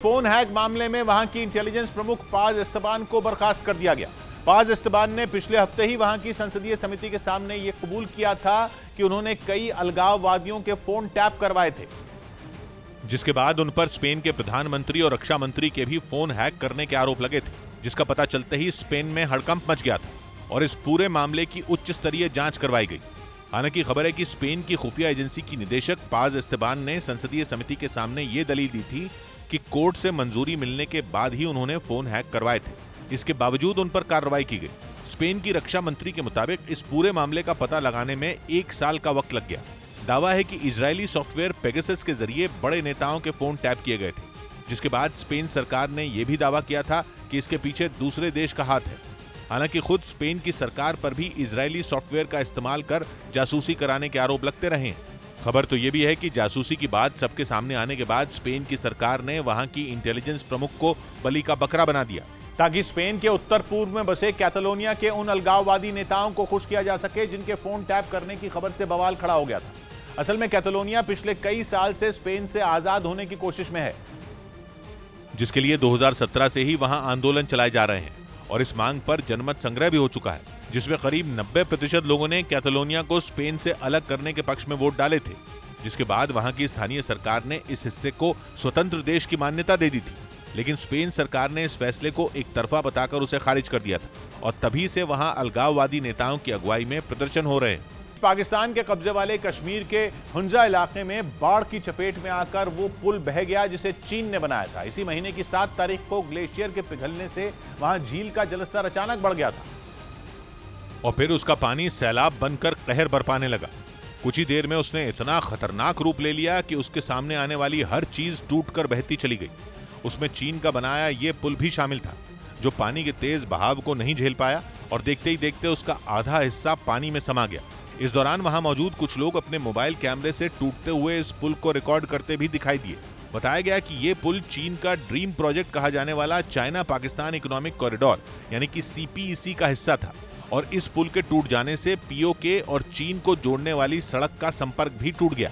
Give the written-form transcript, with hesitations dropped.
Phone hack मामले में वहां की इंटेलिजेंस प्रमुख पाज एस्तबान को बर्खास्त कर दिया गया। पाज एस्तबान ने पिछले हफ्ते ही वहां की संसदीय समिति के सामने यह कबूल किया था कि उन्होंने कई अलगाववादियों के फोन टैप करवाए थे, जिसके बाद उन पर स्पेन के प्रधानमंत्री और रक्षा मंत्री के भी फोन हैक करने के आरोप लगे थे, जिसका पता चलते ही स्पेन में हड़कंप मच गया था और इस पूरे मामले की उच्च स्तरीय जांच करवाई गई। हालांकि खबर है कि स्पेन की खुफिया एजेंसी की निदेशक पाज एस्तबान ने संसदीय समिति के सामने ये दलील दी थी कि कोर्ट से मंजूरी मिलने के बाद ही उन्होंने फोन हैक करवाए थे। इसके बावजूद उन पर कार्रवाई की गई। स्पेन की रक्षा मंत्री के मुताबिक इस पूरे मामले का पता लगाने में 1 साल का वक्त लग गया। दावा है कि इजरायली सॉफ्टवेयर पेगासस के जरिए बड़े नेताओं के फोन टैप किए गए थे, जिसके बाद स्पेन सरकार ने यह भी दावा किया था कि इसके पीछे दूसरे देश का हाथ है। हालांकि खुद स्पेन की सरकार पर भी इजरायली सॉफ्टवेयर का इस्तेमाल कर जासूसी कराने के आरोप लगते रहे हैं। खबर तो यह भी है कि जासूसी की बात सबके सामने आने के बाद स्पेन की सरकार ने वहां की इंटेलिजेंस प्रमुख को बलि का बकरा बना दिया, ताकि स्पेन के उत्तर पूर्व में बसे कैटलोनिया के उन अलगाववादी नेताओं को खुश किया जा सके जिनके फोन टैप करने की खबर से बवाल खड़ा हो गया था। असल में कैटलोनिया पिछले कई साल से स्पेन से आजाद होने की कोशिश में है, जिसके लिए 2017 से ही वहां आंदोलन चलाए जा रहे हैं और इस मांग पर जनमत संग्रह भी हो चुका है, जिसमें करीब 90% लोगों ने कैटलोनिया को स्पेन से अलग करने के पक्ष में वोट डाले थे, जिसके बाद वहां की स्थानीय सरकार ने इस हिस्से को स्वतंत्र देश की मान्यता दे दी थी। लेकिन स्पेन सरकार ने इस फैसले को एक तरफा बताकर उसे खारिज कर दिया था और तभी से वहां अलगाववादी नेताओं की अगुवाई में प्रदर्शन हो रहे हैं। पाकिस्तान के कब्जे वाले कश्मीर के हुंजा इलाके में बाढ़ की चपेट में आकर वो पुल बह गया जिसे चीन ने बनाया था। इसी महीने की 7 तारीख को ग्लेशियर के पिघलने से वहां झील का जलस्तर अचानक बढ़ गया था और फिर उसका पानी सैलाब बनकर कहर बरपाने लगा। कुछ ही देर में उसने इतना खतरनाक रूप ले लिया कि उसके सामने आने वाली हर चीज टूटकर बहती चली गई। उसमें चीन का बनाया ये पुल भी शामिल था, जो पानी के तेज बहाव को नहीं झेल पाया और देखते ही देखते उसका आधा हिस्सा पानी में समा गया। इस दौरान वहां मौजूद कुछ लोग अपने मोबाइल कैमरे से टूटते हुए इस पुल को रिकॉर्ड करते भी दिखाई दिए। बताया गया कि ये पुल चीन का ड्रीम प्रोजेक्ट कहा जाने वाला चाइना पाकिस्तान इकोनॉमिक कॉरिडोर यानी कि CPEC का हिस्सा था और इस पुल के टूट जाने से POK और चीन को जोड़ने वाली सड़क का संपर्क भी टूट गया।